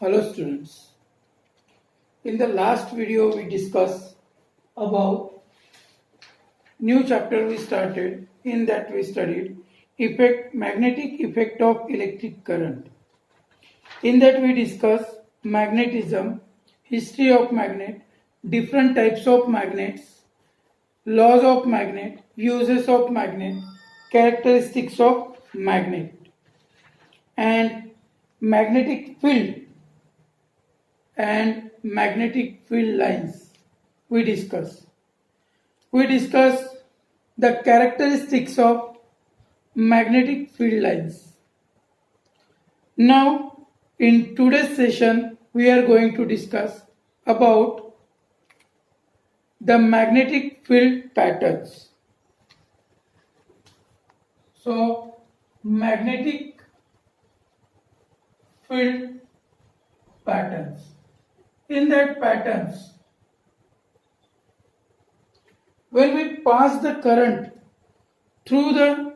Hello students. In the last video we discussed about new chapter we started. In that we studied magnetic effect of electric current. In that we discussed magnetism, history of magnet, different types of magnets, laws of magnet, uses of magnet, characteristics of magnet, and magnetic field and magnetic field lines we discuss. We discuss the characteristics of magnetic field lines. Now, in today's session, we are going to discuss about the magnetic field patterns. So, magnetic field patterns. In that patterns, when we pass the current through the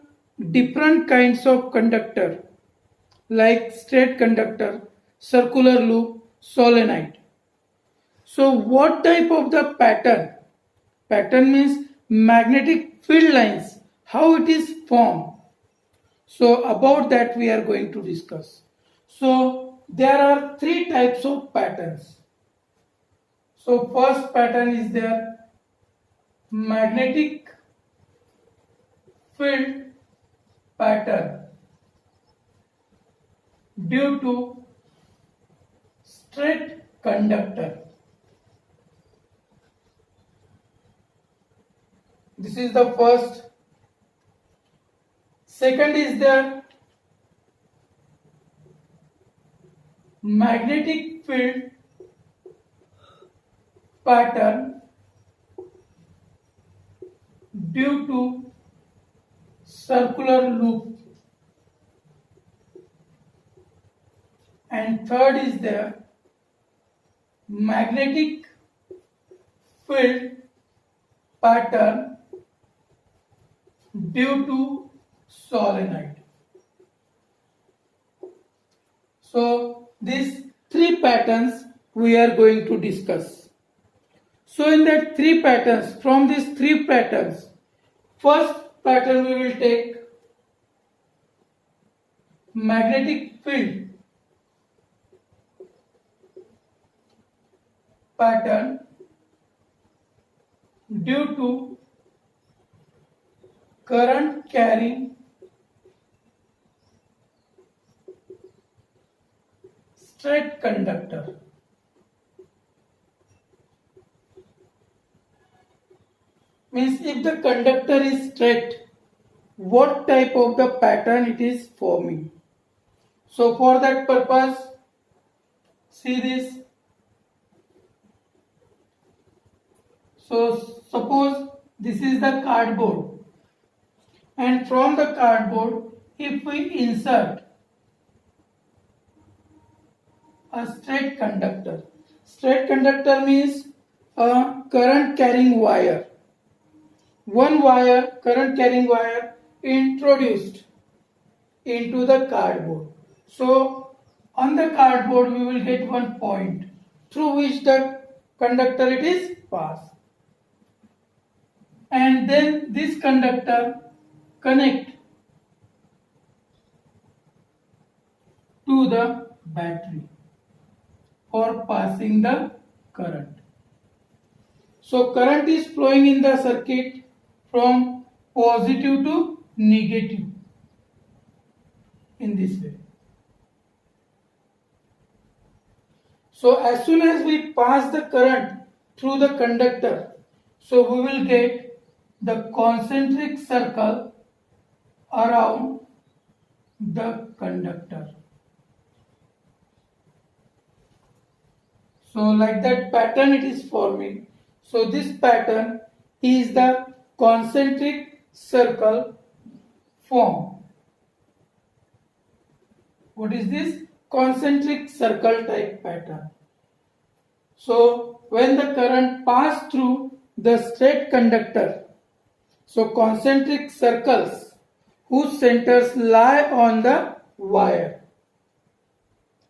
different kinds of conductor like straight conductor, circular loop, solenoid. So what type of the pattern? Pattern means magnetic field lines, how it is formed. So about that we are going to discuss. So there are three types of patterns. So first pattern is there magnetic field pattern due to straight conductor. This is the first. Second is the magnetic field pattern due to circular loop, and third is the magnetic field pattern due to solenoid. So these three patterns we are going to discuss. So in that three patterns, from these three patterns, first pattern we will take magnetic field pattern due to current carrying straight conductor. Means if the conductor is straight, what type of the pattern it is forming. So for that purpose, see this. So suppose this is the cardboard, and from the cardboard if we insert a straight conductor means a current carrying wire. One wire, current carrying wire introduced into the cardboard. So on the cardboard we will get one point through which the conductor it is passed. And then this conductor connect to the battery for passing the current. So current is flowing in the circuit from positive to negative in this way. So as soon as we pass the current through the conductor, so we will get the concentric circle around the conductor. So like that pattern it is forming. So this pattern is the concentric circle form. What is this? Concentric circle type pattern. So when the current passes through the straight conductor, so concentric circles whose centers lie on the wire,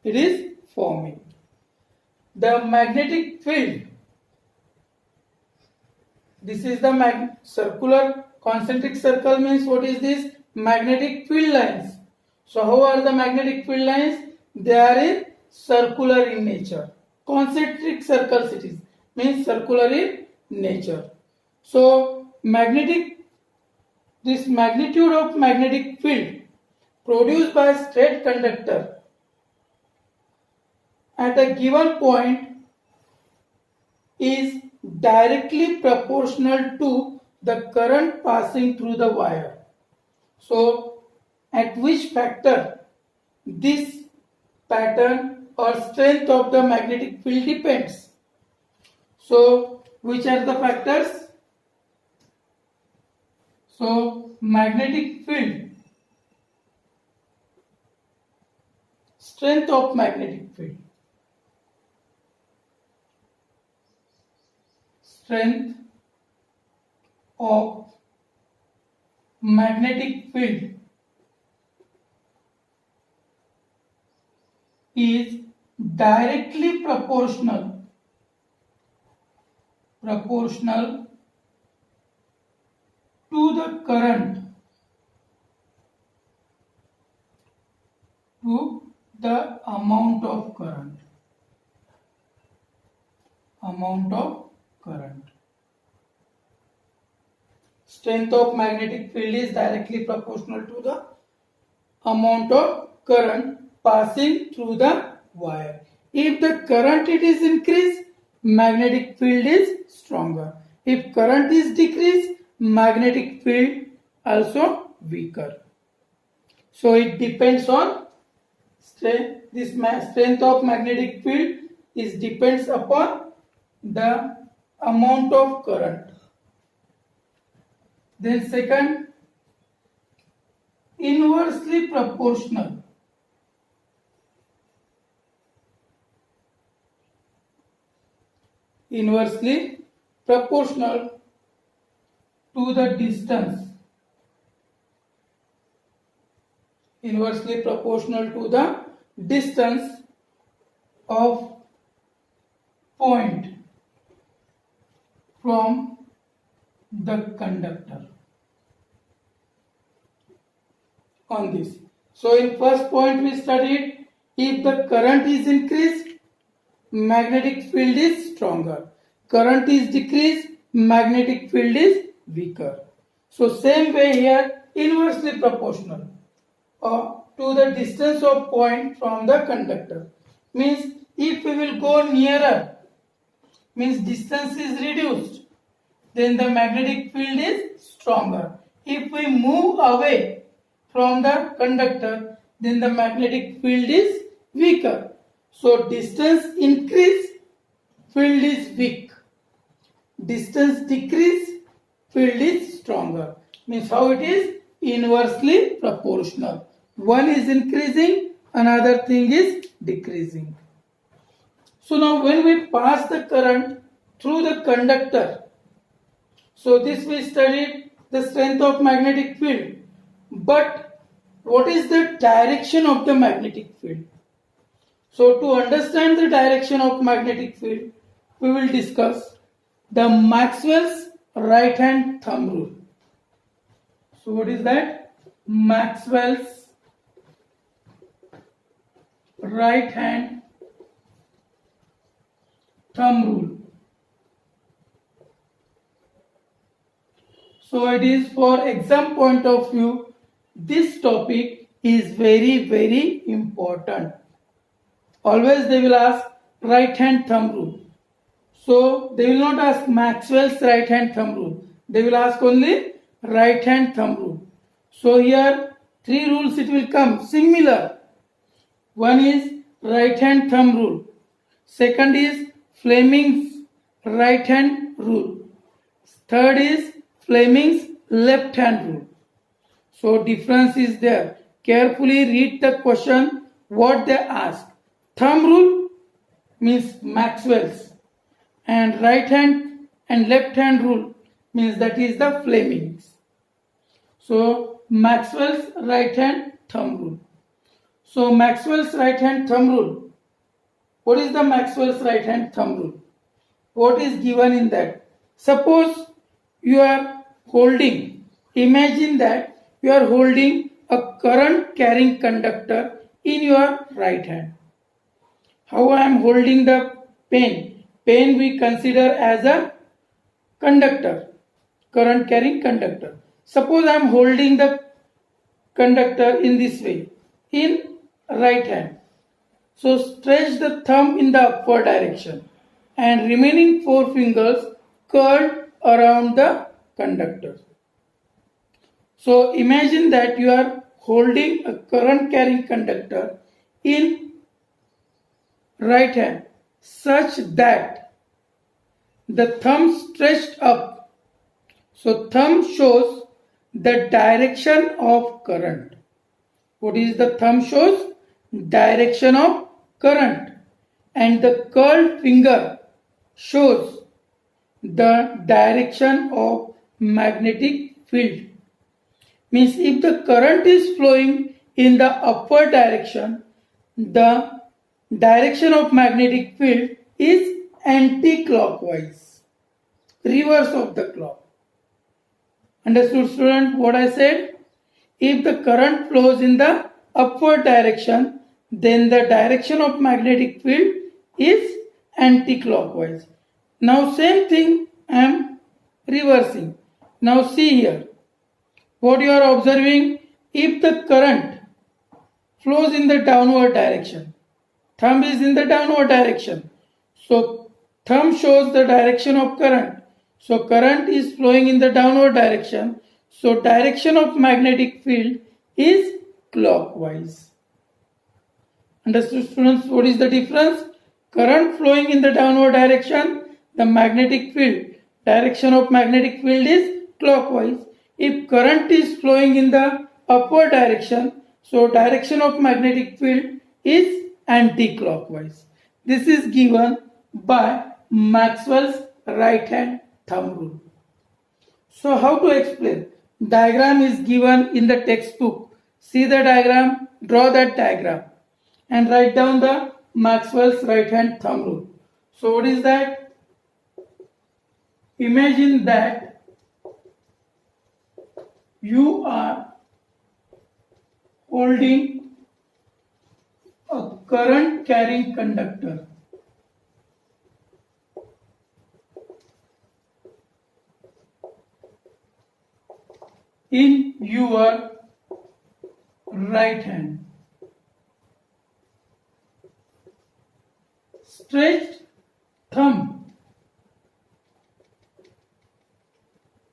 it is forming. The magnetic field, this is the circular concentric circle, means what is this? Magnetic field lines. So how are the magnetic field lines? They are in circular in nature. Concentric circles it is, means circular in nature. So this magnitude of magnetic field produced by a straight conductor at a given point is directly proportional to the current passing through the wire. So at which factor this pattern or strength of the magnetic field depends. So which are the factors? So magnetic field, strength of magnetic field, strength of magnetic field is directly proportional to the current, to the amount of current. Strength of magnetic field is directly proportional to the amount of current passing through the wire. If the current it is increased, magnetic field is stronger. If current is decreased, magnetic field also weaker. So it depends on strength. This strength of magnetic field is depends upon the amount of current. Then second, inversely proportional. Inversely proportional to the distance. Inversely proportional to the distance of point from the conductor on this. So in first point we studied, if the current is increased, magnetic field is stronger. Current is decreased, magnetic field is weaker. So same way here, inversely proportional to the distance of point from the conductor. Means if we will go nearer, means distance is reduced, then the magnetic field is stronger. If we move away from the conductor, then the magnetic field is weaker. So distance increase, field is weak. Distance decrease, field is stronger. Means how it is? Inversely proportional. One is increasing, another thing is decreasing. So now when we pass the current through the conductor, so this we studied the strength of magnetic field. But what is the direction of the magnetic field? So to understand the direction of magnetic field, we will discuss the Maxwell's right hand thumb rule. So what is that? Maxwell's right hand thumb rule. So it is for exam point of view, this topic is very, very important. Always they will ask right hand thumb rule. So they will not ask Maxwell's right hand thumb rule. They will ask only right hand thumb rule. So here three rules it will come similar. One is right hand thumb rule. Second is Fleming's right hand rule. Third is Fleming's left hand rule. So difference is there. Carefully read the question what they ask. Thumb rule means Maxwell's, and right hand and left hand rule means that is the Fleming's. So Maxwell's right hand thumb rule. So Maxwell's right hand thumb rule What is the Maxwell's right hand thumb rule? What is given in that? Suppose you are holding, imagine that you are holding a current carrying conductor in your right hand. How I am holding the pen? Pen we consider as a conductor, current carrying conductor. Suppose I am holding the conductor in this way, in right hand. So stretch the thumb in the upward direction and remaining four fingers curled around the conductor. So imagine that you are holding a current carrying conductor in right hand such that the thumb stretched up. So thumb shows the direction of current. What is the thumb shows? Direction of current. And the curled finger shows the direction of magnetic field. Means if the current is flowing in the upward direction, the direction of magnetic field is anti-clockwise, reverse of the clock. Understood, student, what I said? If the current flows in the upward direction, then the direction of magnetic field is anti-clockwise. Now same thing I am reversing. Now see here. What you are observing, if the current flows in the downward direction, thumb is in the downward direction. So thumb shows the direction of current. So current is flowing in the downward direction. So direction of magnetic field is clockwise. Understood, students? What is the difference? Current flowing in the downward direction, the magnetic field, direction of magnetic field is clockwise. If current is flowing in the upward direction, so direction of magnetic field is anti-clockwise. This is given by Maxwell's right hand thumb rule. So how to explain? Diagram is given in the textbook. See the diagram, draw that diagram and write down the Maxwell's right hand thumb rule. So what is that? Imagine that you are holding a current carrying conductor. In your right hand. Stretched thumb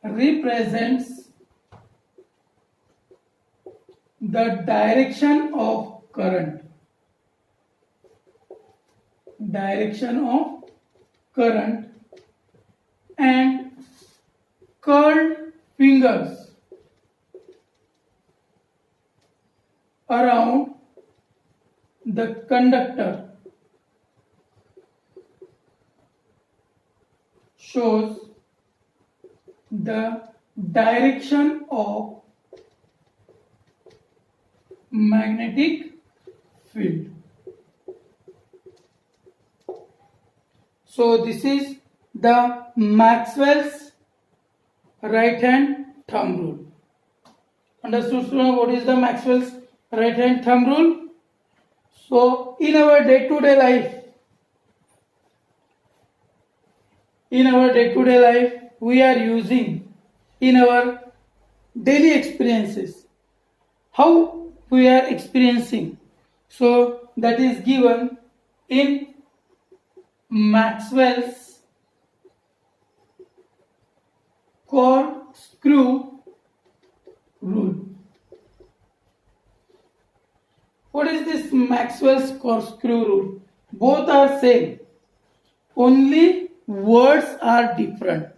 represents the direction of current. Direction of current and curled fingers around the conductor shows the direction of magnetic field. So this is the Maxwell's right hand thumb rule. Understood, students? What is the Maxwell's right hand thumb rule? So in our day-to-day life, we are using in our daily experiences. How we are experiencing? So that is given in Maxwell's corkscrew rule. What is this Maxwell's corkscrew rule? Both are same. Only words are different.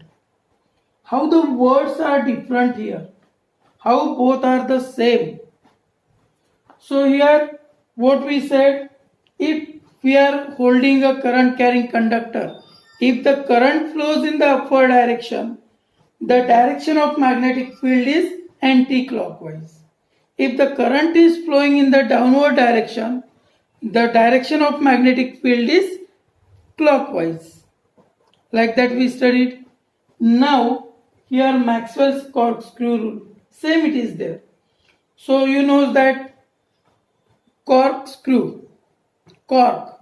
How the words are different here? How both are the same? So here what we said, if we are holding a current carrying conductor, if the current flows in the upward direction, the direction of magnetic field is anti-clockwise. If the current is flowing in the downward direction, the direction of magnetic field is clockwise. Like that we studied. Now here Maxwell's corkscrew rule. Same it is there. So you know that corkscrew, cork.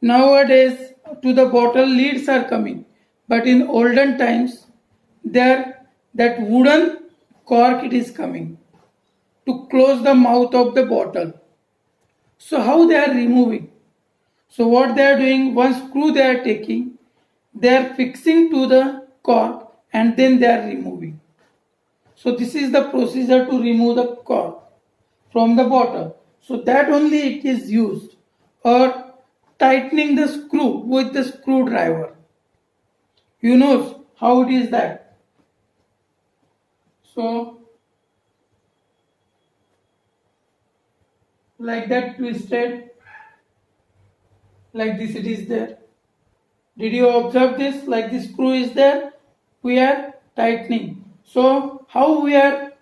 Nowadays to the bottle lids are coming. But in olden times there that wooden cork it is coming to close the mouth of the bottle. So how they are removing? So what they are doing, one screw they are taking, they are fixing to the cork and then they are removing. So this is the procedure to remove the cork from the bottle. So that only it is used, or tightening the screw with the screwdriver. You know how it is that. So like that twisted, like this it is there. Did you observe this? Like this screw is there, we are tightening. So how we are,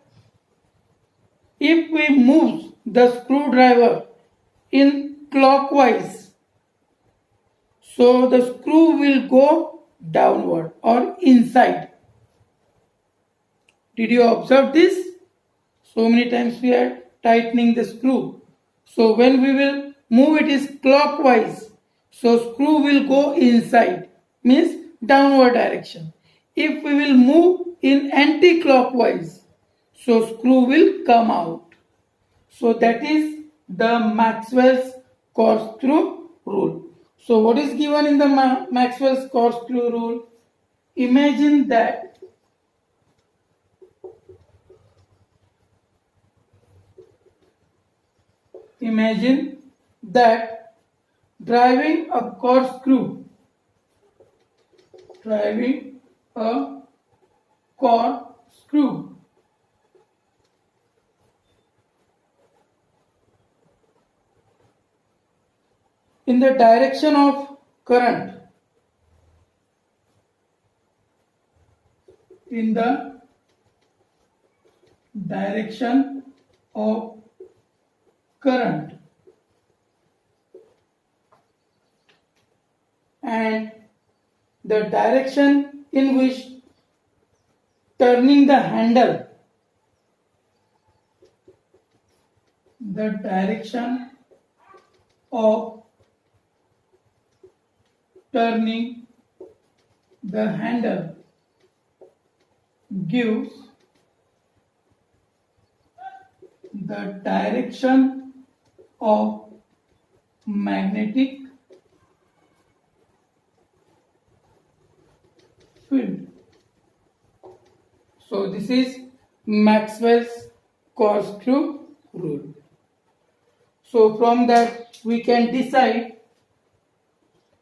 if we move the screwdriver in clockwise, so the screw will go downward or inside. Did you observe this? So many times we are tightening the screw. So when we will move it is clockwise, so screw will go inside, means downward direction. If we will move in anti-clockwise, so screw will come out. So that is the Maxwell's corkscrew rule. So what is given in the Maxwell's corkscrew rule? Imagine that driving a corkscrew in the direction of current, in the direction of current, and the direction in which turning the handle, the direction of turning the handle gives the direction of magnetic field. So this is Maxwell's corkscrew rule. So from that we can decide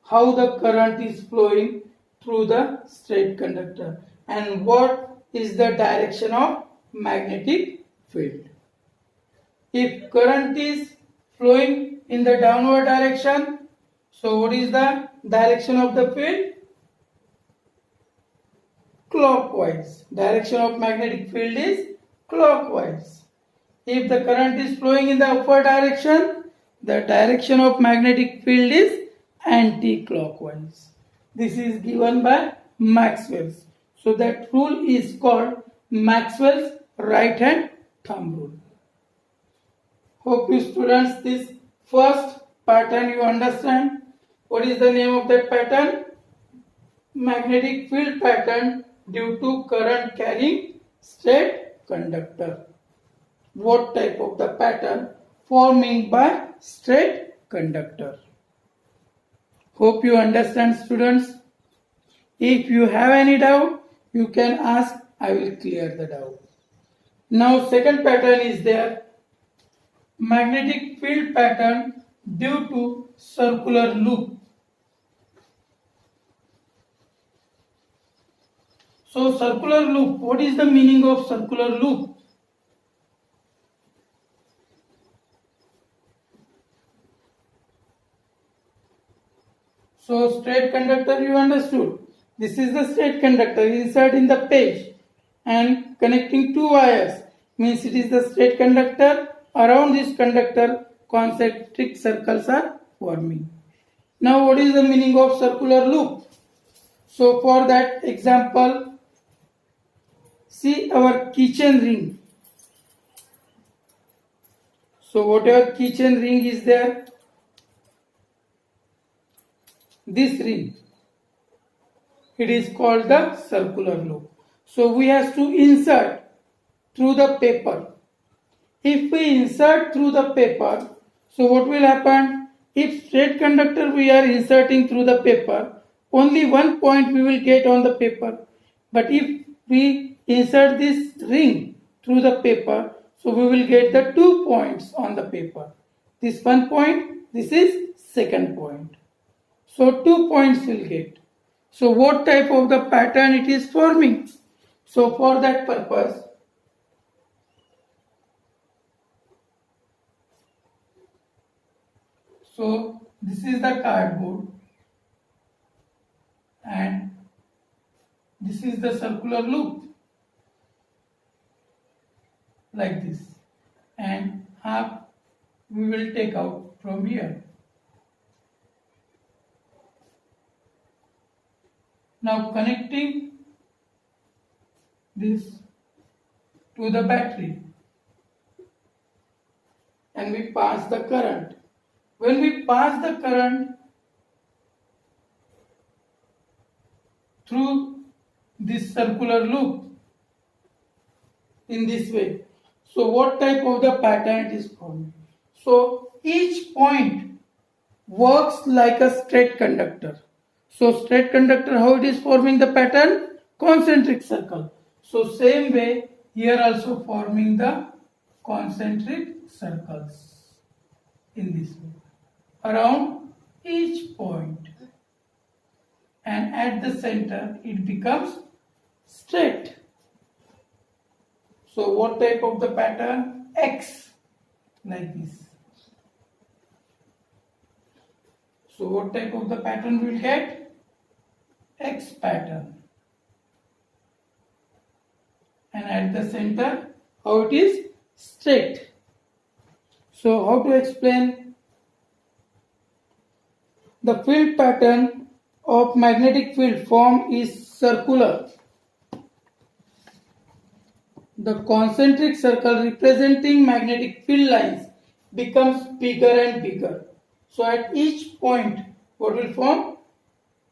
how the current is flowing through the straight conductor and what is the direction of magnetic field. If current is flowing in the downward direction, so what is the direction of the field? Clockwise. Direction of magnetic field is clockwise. If the current is flowing in the upward direction, the direction of magnetic field is anti-clockwise. This is given by Maxwell's. So that rule is called Maxwell's right hand thumb rule. Hope you students this first pattern you understand. What is the name of that pattern? Magnetic field pattern due to current carrying straight conductor. What type of the pattern? Forming by straight conductor. Hope you understand students. If you have any doubt, you can ask, I will clear the doubt. Now second pattern is there. Magnetic field pattern due to circular loop. So circular loop, what is the meaning of circular loop? So straight conductor you understood. This is the straight conductor insert in the page and connecting two wires means it is the straight conductor. Around this conductor concentric circles are forming. Now what is the meaning of circular loop? So for that example, see our keychain ring. So whatever keychain ring is there, this ring, it is called the circular loop. So we have to insert through the paper. If we insert through the paper, so what will happen? If straight conductor we are inserting through the paper, only one point we will get on the paper. But if we insert this ring through the paper, so we will get the 2 points on the paper. This 1 point, this is second point. So 2 points will get. So what type of the pattern it is forming? So for that purpose, so this is the cardboard and this is the circular loop like this, and half we will take out from here. Now connecting this to the battery and we pass the current. When we pass the current through this circular loop in this way, so what type of the pattern it is forming? So each point works like a straight conductor. So straight conductor, how it is forming the pattern? Concentric circle. So same way here also forming the concentric circles in this way around each point, and at the center it becomes straight. So what type of the pattern? X, like this. So what type of the pattern we will get? X pattern. And at the center, how it is? Straight. So how to explain? The field pattern of magnetic field form is circular. The concentric circle representing magnetic field lines becomes bigger and bigger. So at each point, what will form?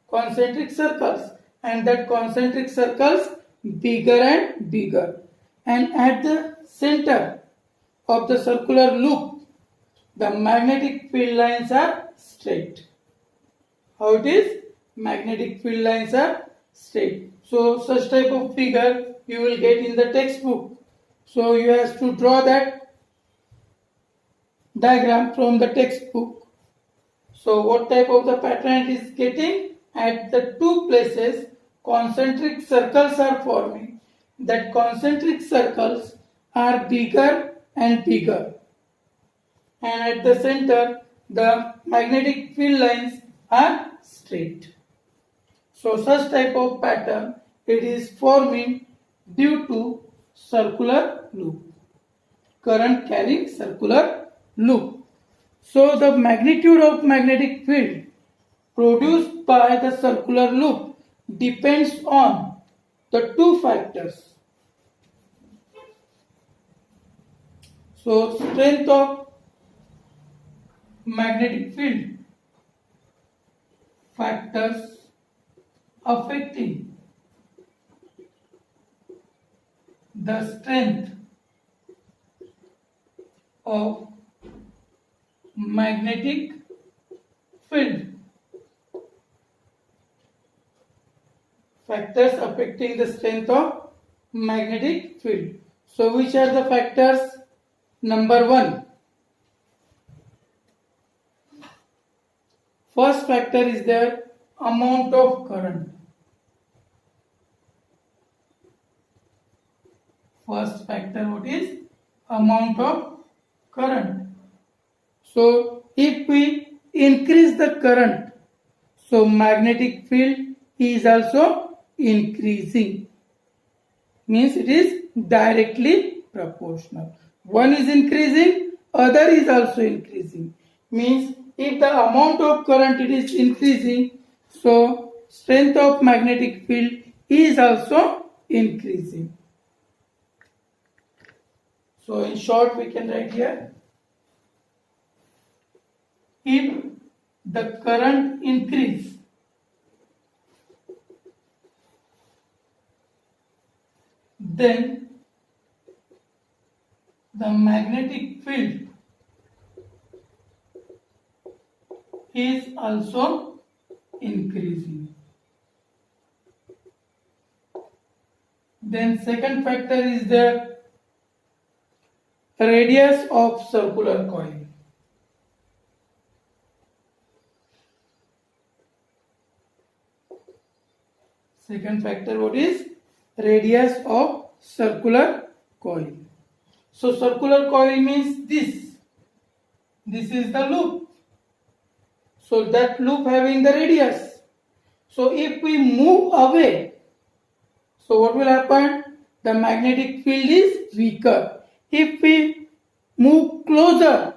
Concentric circles, and that concentric circles bigger and bigger. And at the center of the circular loop, the magnetic field lines are straight. How it is? Magnetic field lines are straight. So such type of figure you will get in the textbook. So you have to draw that diagram from the textbook. So what type of the pattern it is getting? At the two places concentric circles are forming. That concentric circles are bigger and bigger. And at the center the magnetic field lines are straight. So such type of pattern it is forming due to circular loop. Current carrying circular loop. So the magnitude of magnetic field produced by the circular loop depends on the two factors. So strength of magnetic field, factors affecting the strength of magnetic field. Factors affecting the strength of magnetic field. So which are the factors? Number 1. First factor is their amount of current. First factor, what is? Amount of current. So if we increase the current, so magnetic field is also increasing. Means it is directly proportional. One is increasing, other is also increasing. Means if the amount of current it is increasing, so strength of magnetic field is also increasing. So in short we can write here, if the current increase, then the magnetic field is also increasing. Then second factor is the radius of circular coil. Second factor, what is? Radius of circular coil. So circular coil means this. This is the loop. So that loop having the radius. So if we move away, so what will happen? The magnetic field is weaker. If we move closer,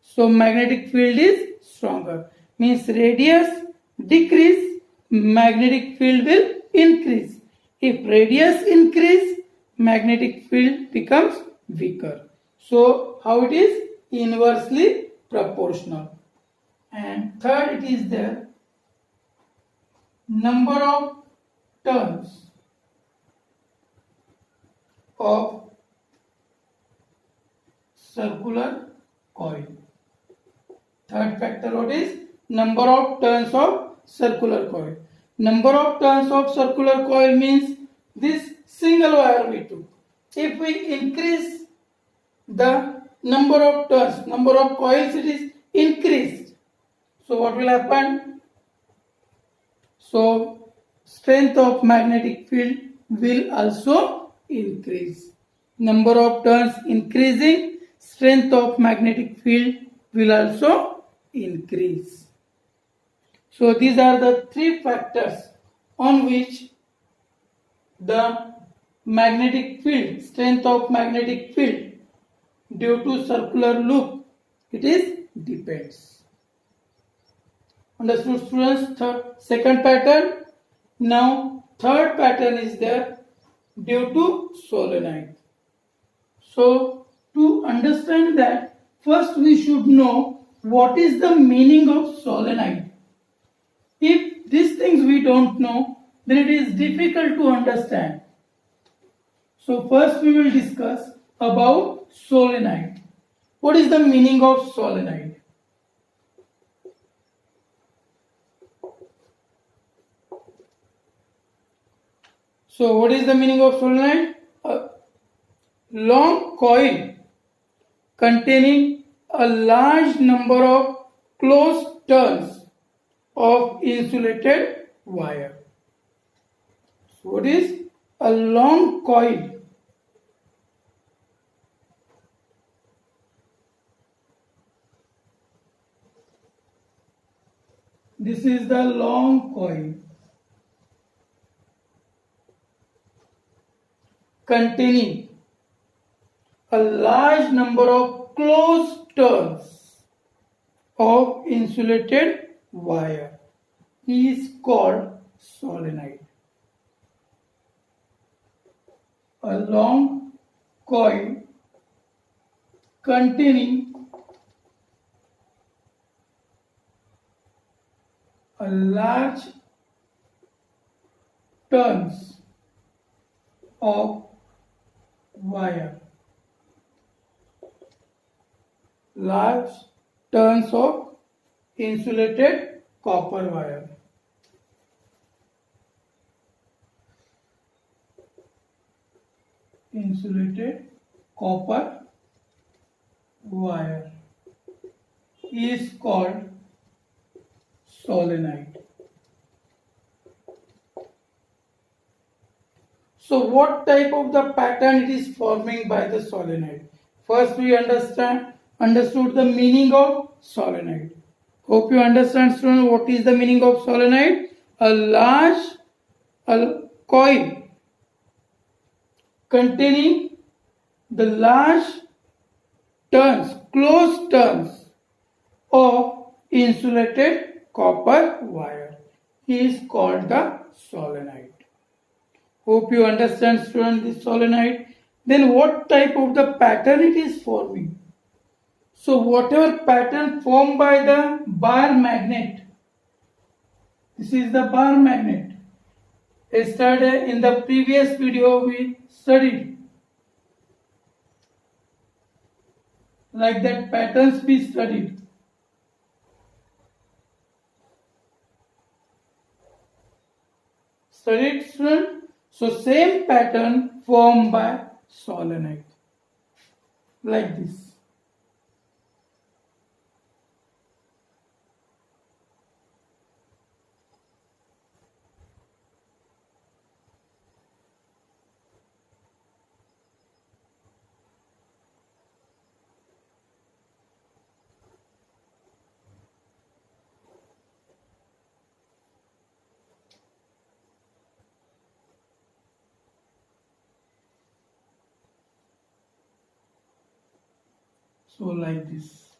so magnetic field is stronger. Means radius decrease, magnetic field will increase. If radius increase, magnetic field becomes weaker. So how it is? Inversely proportional. And third, it is the number of turns of circular coil. Third factor, what is? Number of turns of circular coil. Number of turns of circular coil means this single wire we took. If we increase the number of turns, number of coils, it is increased. So what will happen? So strength of magnetic field will also increase. Number of turns increasing, strength of magnetic field will also increase. So these are the three factors on which the magnetic field, strength of magnetic field due to circular loop, it is depends. Understood, students? Second pattern. Now third pattern is there due to solenoid. So to understand that, first we should know what is the meaning of solenoid. If these things we don't know, then it is difficult to understand. So first we will discuss about solenoid. What is the meaning of solenoid? So what is the meaning of solenoid? A long coil containing a large number of closed turns of insulated wire. So what is a long coil? This is the long coil containing a large number of closed turns of insulated wire is called solenoid. A long coil containing a large turns of wire, large turns of insulated copper wire. Insulated copper wire is called solenoid. So what type of the pattern it is forming by the solenoid? First we understood the meaning of solenoid. Hope you understand, students, what is the meaning of solenoid? A large coil containing the large turns, closed turns of insulated copper wire is called the solenoid. Hope you understand, student, this solenoid. Then what type of the pattern it is forming? So whatever pattern formed by the bar magnet, this is the bar magnet. Yesterday in the previous video we studied. Like that patterns we studied. Studied, student? So same pattern formed by solenoid. Like this. So like this.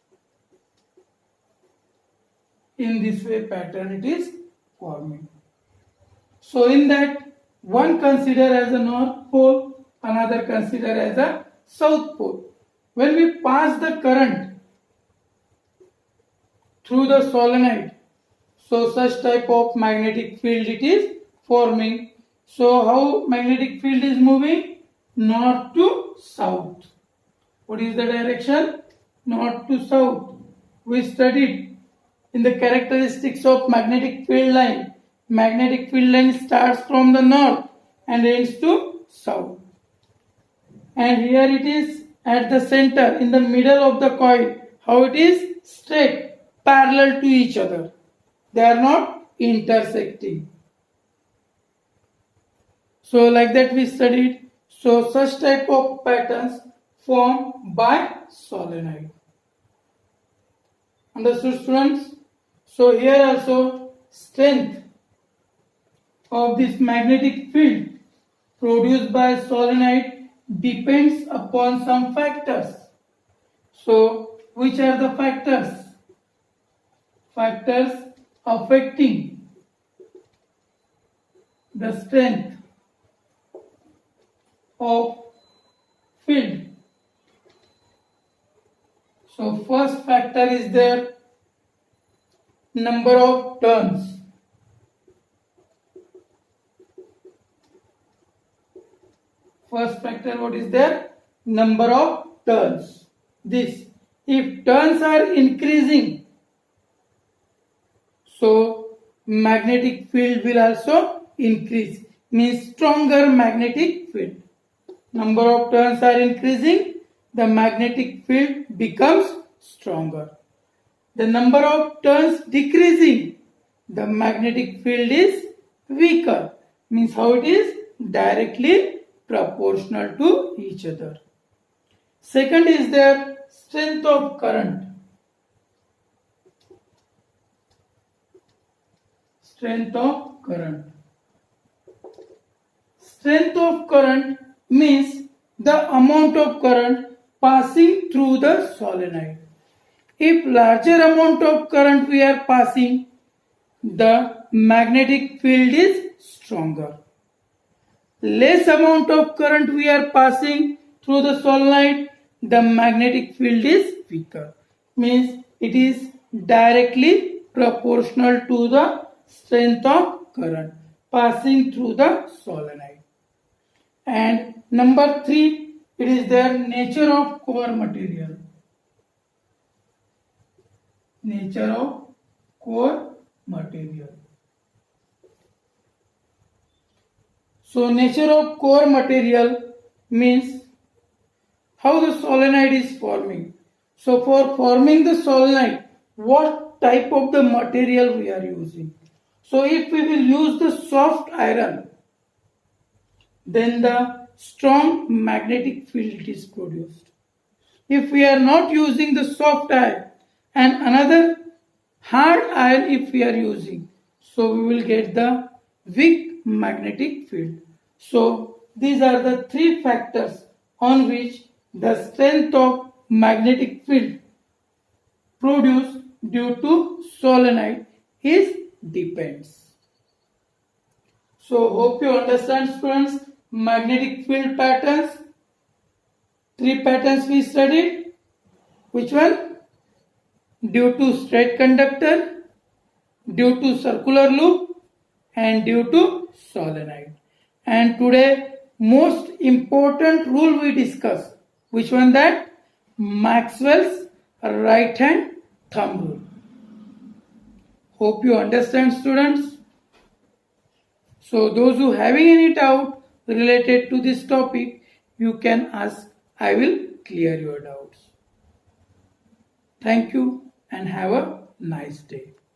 In this way pattern it is forming. So in that one consider as a north pole, another consider as a south pole. When we pass the current through the solenoid, so such type of magnetic field it is forming. So how magnetic field is moving? North to south. What is the direction? North to south. We studied in the characteristics of magnetic field line. Magnetic field line starts from the north and ends to south. And here it is at the center, in the middle of the coil. How it is? Straight, parallel to each other. They are not intersecting. So like that we studied. So such type of patterns formed by solenoid. Understood, students? So here also strength of this magnetic field produced by solenoid depends upon some factors. So which are the factors? Factors affecting the strength of field. So first factor is their number of turns. First factor, what is their number of turns? This. If turns are increasing, so magnetic field will also increase. Means stronger magnetic field. Number of turns are increasing, the magnetic field becomes stronger. The number of turns decreasing, the magnetic field is weaker. Means how it is? Directly proportional to each other. Second is their strength of current. Strength of current. Strength of current means the amount of current passing through the solenoid. If larger amount of current we are passing, the magnetic field is stronger. Less amount of current we are passing through the solenoid, the magnetic field is weaker. Means it is directly proportional to the strength of current passing through the solenoid. And number 3, it is their nature of core material. Nature of core material. So nature of core material means how the solenoid is forming. So for forming the solenoid, what type of the material we are using? So if we will use the soft iron, then the strong magnetic field is produced. If we are not using the soft iron and another hard iron if we are using, so we will get the weak magnetic field. So these are the 3 factors on which the strength of magnetic field produced due to solenoid is depends. So hope you understand, students, magnetic field patterns. 3 patterns we studied. Which one? Due to straight conductor, due to circular loop, and due to solenoid. And today most important rule we discuss. Which one that? Maxwell's right hand thumb rule. Hope you understand, students. So those who having any doubt related to this topic, you can ask. I will clear your doubts. Thank you and have a nice day.